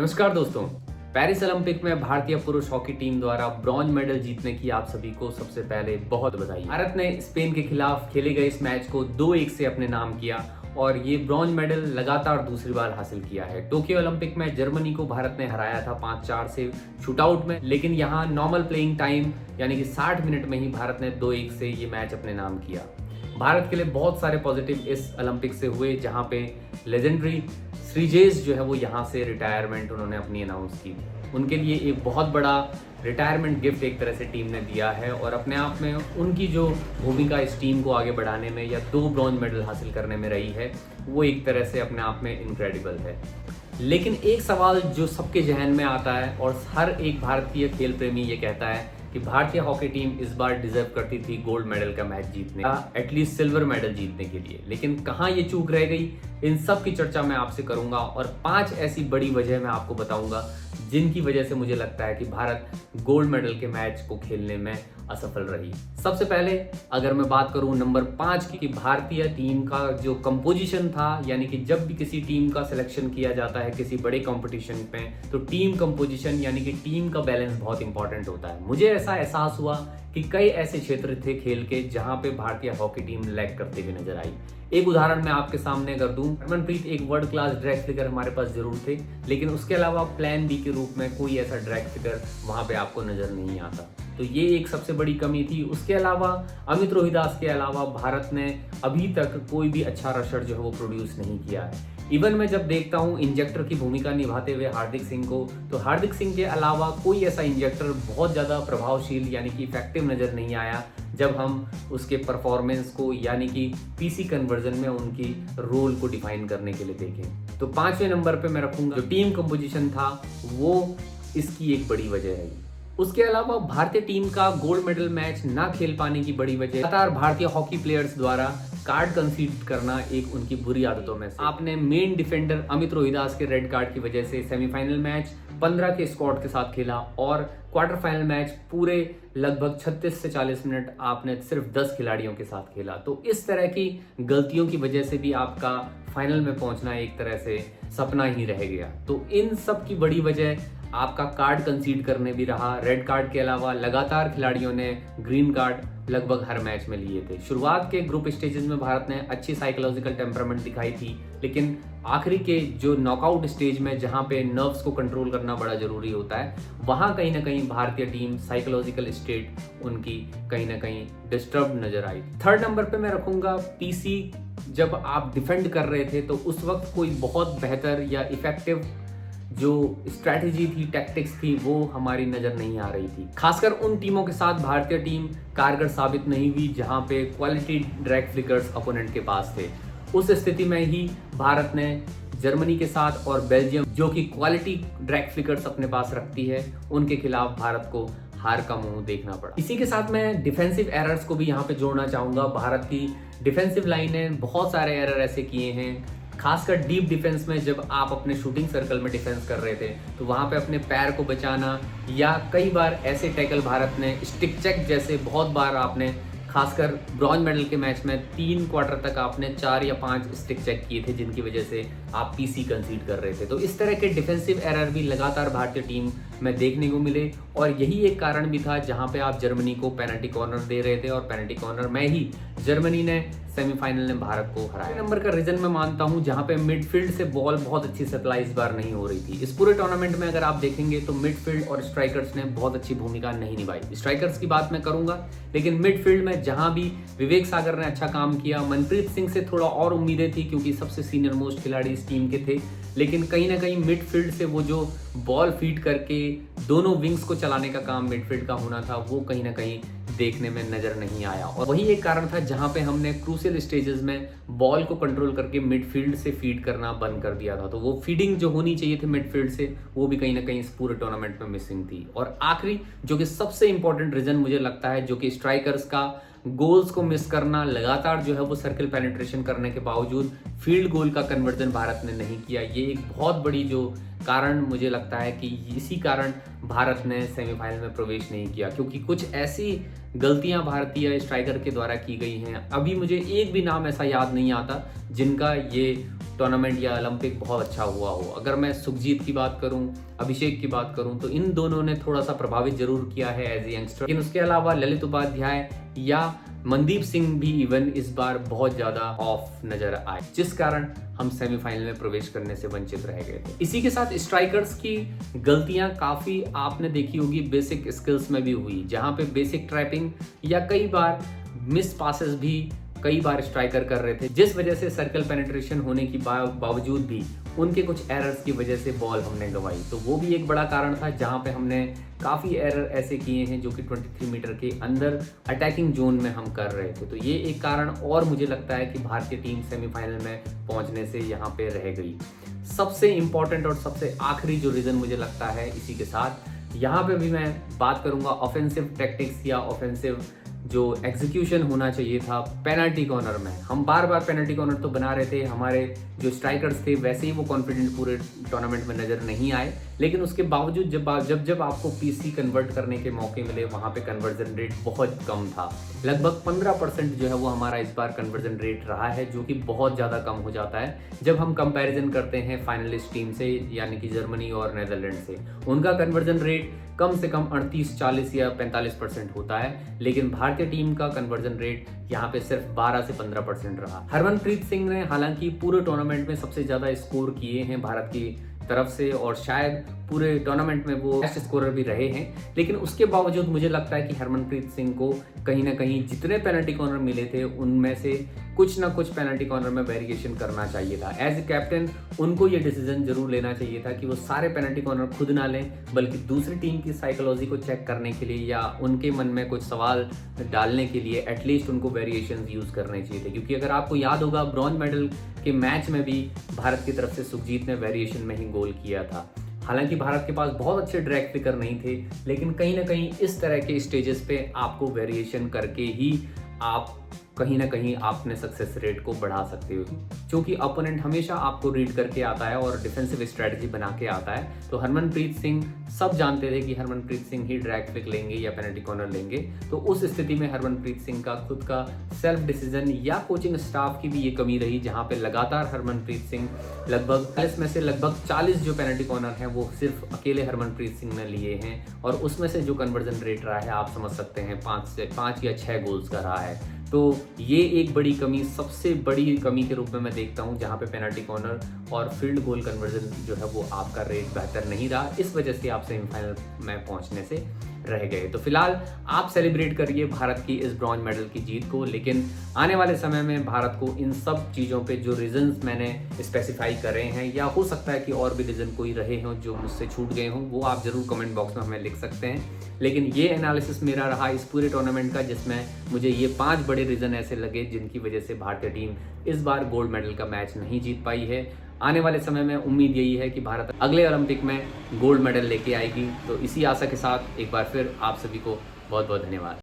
नमस्कार दोस्तों। Paris Olympic में भारतीय पुरुष हॉकी टीम द्वारा ब्रॉन्ज मेडल जीतने की आप सभी को सबसे पहले बहुत बधाई। भारत ने स्पेन के खिलाफ खेले गए इस मैच को 2-1 से अपने नाम किया और ये ब्रॉन्ज मेडल लगातार दूसरी बार हासिल किया है। टोक्यो ओलंपिक में जर्मनी को भारत ने हराया था 5-4 से शूटआउट में, लेकिन यहाँ नॉर्मल प्लेइंग टाइम यानी कि 60 मिनट में ही भारत ने 2-1 से ये मैच अपने नाम किया। भारत के लिए बहुत सारे पॉजिटिव इस ओलंपिक से हुए, जहाँ पे लेजेंडरी श्रीजेश जो है वो यहाँ से रिटायरमेंट उन्होंने अपनी अनाउंस की। उनके लिए एक बहुत बड़ा रिटायरमेंट गिफ्ट एक तरह से टीम ने दिया है और अपने आप में उनकी जो भूमिका इस टीम को आगे बढ़ाने में या 2 ब्रॉन्ज मेडल हासिल करने में रही है वो एक तरह से अपने आप में इनक्रेडिबल है। लेकिन एक सवाल जो सबके जहन में आता है और हर एक भारतीय खेल प्रेमी ये कहता है कि भारतीय हॉकी टीम इस बार डिजर्व करती थी गोल्ड मेडल का मैच जीतने का, एटलीस्ट सिल्वर मेडल जीतने के लिए, लेकिन कहाँ ये चूक रह गई, इन सब की चर्चा मैं आपसे करूंगा और 5 ऐसी बड़ी वजह मैं आपको बताऊंगा जिनकी वजह से मुझे लगता है कि भारत गोल्ड मेडल के मैच को खेलने में असफल रही। सबसे पहले अगर मैं बात करूं नंबर 5 की, भारतीय टीम का जो कंपोजिशन था, यानी कि जब भी किसी टीम का सिलेक्शन किया जाता है किसी बड़े कंपटीशन में, तो टीम कंपोजिशन यानी कि टीम का बैलेंस बहुत इंपॉर्टेंट होता है। मुझे ऐसा एहसास हुआ कि कई ऐसे क्षेत्र थे खेल के जहां पे भारतीय हॉकी टीम लैग करते हुए नजर आई। एक उदाहरण मैं आपके सामने कर दूं, हरमनप्रीत एक वर्ल्ड क्लास ड्रैग फिगर हमारे पास जरूर थे, लेकिन उसके अलावा प्लान बी के रूप में कोई ऐसा ड्रैग फिगर वहां पे आपको नजर नहीं आता, तो ये एक सबसे बड़ी कमी थी। उसके अलावा अमित रोहिदास के अलावा भारत ने अभी तक कोई भी अच्छा रशर जो है वो प्रोड्यूस नहीं किया है। इवन मैं जब देखता हूँ इंजेक्टर की भूमिका निभाते हुए हार्दिक सिंह को, तो हार्दिक सिंह के अलावा कोई ऐसा इंजेक्टर बहुत ज़्यादा प्रभावशील यानी कि इफेक्टिव नज़र नहीं आया जब हम उसके परफॉर्मेंस को यानी कि पीसी कन्वर्जन में उनकी रोल को डिफाइन करने के लिए देखें। तो 5वें नंबर पे मैं रखूंगा जो टीम कंपोजिशन था वो इसकी एक बड़ी वजह है। उसके अलावा भारतीय टीम का गोल्ड मेडल मैच ना खेल पाने की बड़ी वजह लगातार भारतीय हॉकी प्लेयर्स द्वारा कार्ड कंसीड करना एक उनकी बुरी आदतों में से। आपने मेन डिफेंडर अमित रोहिदास के रेड कार्ड की वजह से सेमीफाइनल मैच 15 के स्क्वाड के साथ खेला और क्वार्टर फाइनल मैच पूरे लगभग 36 से 40 मिनट आपने सिर्फ 10 खिलाड़ियों के साथ खेला। तो इस तरह की गलतियों की वजह से भी आपका फाइनल में पहुंचना एक तरह से सपना ही रह गया। तो इन सब की बड़ी वजह आपका कार्ड कंसीड करने भी रहा। रेड कार्ड के अलावा लगातार खिलाड़ियों ने ग्रीन कार्ड लगभग हर मैच में लिए थे। शुरुआत के ग्रुप स्टेजेस में भारत ने अच्छी साइकोलॉजिकल टेम्परामेंट दिखाई थी, लेकिन आखिरी के जो नॉकआउट स्टेज में जहां पे नर्व्स को कंट्रोल करना बड़ा जरूरी होता है, वहां कहीं ना कहीं भारतीय टीम साइकोलॉजिकल स्टेट उनकी कहीं ना कहीं डिस्टर्ब नजर आई। 3rd नंबर पे मैं रखूंगा पीसी। जब आप डिफेंड कर रहे थे तो उस वक्त कोई बहुत बेहतर या इफेक्टिव जो स्ट्रैटेजी थी, टैक्टिक्स थी, वो हमारी नजर नहीं आ रही थी। खासकर उन टीमों के साथ भारतीय टीम कारगर साबित नहीं हुई जहां पे क्वालिटी ड्रैग फ्लिकर्स अपोनेंट के पास थे। उस स्थिति में ही भारत ने जर्मनी के साथ और बेल्जियम जो कि क्वालिटी ड्रैग फ्लिकर्स अपने पास रखती है, उनके खिलाफ भारत को हार का मुंह देखना पड़ा। इसी के साथ मैं डिफेंसिव एरर्स को भी यहाँ पे जोड़ना चाहूंगा। भारत की डिफेंसिव लाइन ने बहुत सारे एरर ऐसे किए हैं, खासकर डीप डिफेंस में जब आप अपने शूटिंग सर्कल में डिफेंस कर रहे थे तो वहां पे अपने पैर को बचाना, या कई बार ऐसे टैकल भारत ने स्टिक चेक जैसे बहुत बार आपने, खासकर ब्रॉन्ज मेडल के मैच में 3 क्वार्टर तक आपने 4 या 5 स्टिक चेक किए थे जिनकी वजह से आप पीसी कंसीड कर रहे थे। तो इस तरह के डिफेंसिव एरर भी लगातार भारतीय टीम में देखने को मिले और यही एक कारण भी था जहां पे आप जर्मनी को पेनल्टी कॉर्नर दे रहे थे और पेनल्टी कॉर्नर में ही जर्मनी ने सेमीफाइनल में भारत को हराया। नंबर का रीजन मैं मानता हूं जहां पे मिडफील्ड से बॉल बहुत अच्छी सप्लाई इस बार नहीं हो रही थी। इस पूरे टूर्नामेंट में अगर आप देखेंगे तो मिडफील्ड और स्ट्राइकर्स ने बहुत अच्छी भूमिका नहीं निभाई। स्ट्राइकर्स की बात मैं करूंगा, लेकिन मिडफील्ड में जहां भी विवेक सागर ने अच्छा काम किया, मनप्रीत सिंह से थोड़ा और उम्मीदें थी क्योंकि सबसे सीनियर मोस्ट खिलाड़ी इस टीम के थे, लेकिन कहीं ना कहीं मिडफील्ड से वो जो बॉल फीड करके दोनों विंग्स को चलाने का काम मिडफील्ड का होना था, वो कहीं ना कहीं देखने में नजर नहीं आया। और वही एक कारण था जहां पे हमने क्रूशियल स्टेजेस में बॉल को कंट्रोल करके मिडफील्ड से फीड करना बंद कर दिया था। तो वो फीडिंग जो होनी चाहिए थी मिडफील्ड से, वो भी कहीं ना कहीं इस पूरे टूर्नामेंट में मिसिंग थी। और आखिरी जो कि सबसे इंपॉर्टेंट रीजन मुझे लगता है, जो कि स्ट्राइकर्स का गोल्स को मिस करना, लगातार जो है वो सर्कल पेनिट्रेशन करने के बावजूद फील्ड गोल का कन्वर्जन भारत ने नहीं किया। ये एक बहुत बड़ी जो कारण मुझे लगता है कि इसी कारण भारत ने सेमीफाइनल में प्रवेश नहीं किया, क्योंकि कुछ ऐसी गलतियां भारतीय स्ट्राइकर के द्वारा की गई हैं। अभी मुझे एक भी नाम ऐसा याद नहीं आता जिनका ये टूर्नामेंट या ओलंपिक बहुत अच्छा हुआ हो। अगर मैं सुखजीत की बात करूं, अभिषेक की बात करूं, तो इन दोनों ने थोड़ा सा प्रभावित जरूर किया है एज ए यंगस्टर। लेकिन उसके अलावा ललित उपाध्याय या मनदीप सिंह भी इवन इस बार बहुत ज्यादा ऑफ नजर आए, जिस कारण हम सेमीफाइनल में प्रवेश करने से वंचित रह गए थे। इसी के साथ स्ट्राइकर्स की गलतियां काफी आपने देखी होगी बेसिक स्किल्स में भी हुई, जहां पे बेसिक ट्रैपिंग या कई बार मिस पासेस भी कई बार स्ट्राइकर कर रहे थे, जिस वजह से सर्कल पेनिट्रेशन होने की बावजूद भी उनके कुछ एरर्स की वजह से बॉल हमने गंवाई। तो वो भी एक बड़ा कारण था जहां पे हमने काफ़ी एरर ऐसे किए हैं जो कि 23 मीटर के अंदर अटैकिंग जोन में हम कर रहे थे। तो ये एक कारण और मुझे लगता है कि भारतीय टीम सेमीफाइनल में पहुंचने से यहाँ पे रह गई। सबसे इम्पॉर्टेंट और सबसे आखिरी जो रीज़न मुझे लगता है इसी के साथ, यहाँ पे भी मैं बात करूँगा ऑफेंसिव टैक्टिक्स या ऑफेंसिव जो एग्जीक्यूशन होना चाहिए था पेनल्टी कॉर्नर में। हम बार बार पेनल्टी कॉर्नर तो बना रहे थे, हमारे जो स्ट्राइकर्स थे वैसे ही वो कॉन्फिडेंट पूरे टूर्नामेंट में नजर नहीं आए, लेकिन उसके बावजूद जब आपको पीसी कन्वर्ट करने के मौके मिले वहाँ पे कन्वर्जन रेट बहुत कम था। लगभग 15% जो है वो हमारा इस बार कन्वर्जन रेट रहा है, जो कि बहुत ज़्यादा कम हो जाता है जब हम कंपैरिजन करते हैं फाइनलिस्ट टीम से, यानी कि जर्मनी और नीदरलैंड से। उनका कन्वर्जन रेट कम से कम 38, 40 या 45% होता है, लेकिन भारतीय टीम का कन्वर्जन रेट यहाँ पे सिर्फ 12 से 15% रहा। हरमनप्रीत सिंह ने हालांकि पूरे टूर्नामेंट में सबसे ज़्यादा स्कोर किए हैं भारत की तरफ से और शायद पूरे टूर्नामेंट में वो बेस्ट स्कोरर भी रहे हैं, लेकिन उसके बावजूद मुझे लगता है कि हरमनप्रीत सिंह को कहीं ना कहीं जितने पेनल्टी कॉर्नर मिले थे उनमें से कुछ ना कुछ पेनल्टी कॉर्नर में वेरिएशन करना चाहिए था। एज ए कैप्टन उनको ये डिसीजन जरूर लेना चाहिए था कि वो सारे पेनल्टी कॉर्नर खुद ना लें, बल्कि दूसरी टीम की साइकोलॉजी को चेक करने के लिए या उनके मन में कुछ सवाल डालने के लिए एटलीस्ट उनको वेरिएशन यूज करने चाहिए थे। क्योंकि अगर आपको याद होगा ब्रॉन्ज मेडल के मैच में भी भारत की तरफ से सुखजीत ने वेरिएशन में ही गोल किया था। हालांकि भारत के पास बहुत अच्छे ड्रैग पिकर नहीं थे, लेकिन कहीं ना कहीं इस तरह के स्टेजेस पे आपको वेरिएशन करके ही आप कहीं ना कहीं आपने सक्सेस रेट को बढ़ा सकते हो, क्योंकि अपोनेंट हमेशा आपको रीड करके आता है और डिफेंसिव स्ट्रेटजी बना के आता है। तो हरमनप्रीत सिंह सब जानते थे कि हरमनप्रीत सिंह ही ड्रैग पिक लेंगे या पेनल्टी कॉर्नर लेंगे, तो उस स्थिति में हरमनप्रीत सिंह का खुद का सेल्फ डिसीजन या कोचिंग स्टाफ की भी ये कमी रही, जहां पे लगातार हरमनप्रीत सिंह लगभग 40 में से लगभग 40 जो पेनल्टी कॉर्नर हैं वो सिर्फ अकेले हरमनप्रीत सिंह ने लिए हैं, और उसमें से जो कन्वर्जन रेट रहा है आप समझ सकते हैं 5 या 6 गोल्स का रहा है। तो ये एक बड़ी कमी, सबसे बड़ी कमी के रूप में मैं देखता हूँ, जहाँ पे पेनल्टी कॉर्नर और फील्ड गोल कन्वर्जन जो है वो आपका रेट बेहतर नहीं रहा, इस वजह से आप सेमीफाइनल में पहुँचने से रह गए। तो फिलहाल आप सेलिब्रेट करिए भारत की इस ब्रॉन्ज मेडल की जीत को, लेकिन आने वाले समय में भारत को इन सब चीज़ों पे जो रीजंस मैंने स्पेसिफाई करे हैं, या हो सकता है कि और भी रीजन कोई रहे हों जो मुझसे छूट गए हों, वो आप जरूर कमेंट बॉक्स में हमें लिख सकते हैं। लेकिन ये एनालिसिस मेरा रहा इस पूरे टूर्नामेंट का, जिसमें मुझे ये 5 बड़े रीजन ऐसे लगे जिनकी वजह से भारतीय टीम इस बार गोल्ड मेडल का मैच नहीं जीत पाई है। आने वाले समय में उम्मीद यही है कि भारत अगले ओलंपिक में गोल्ड मेडल लेके आएगी। तो इसी आशा के साथ एक बार फिर आप सभी को बहुत बहुत धन्यवाद।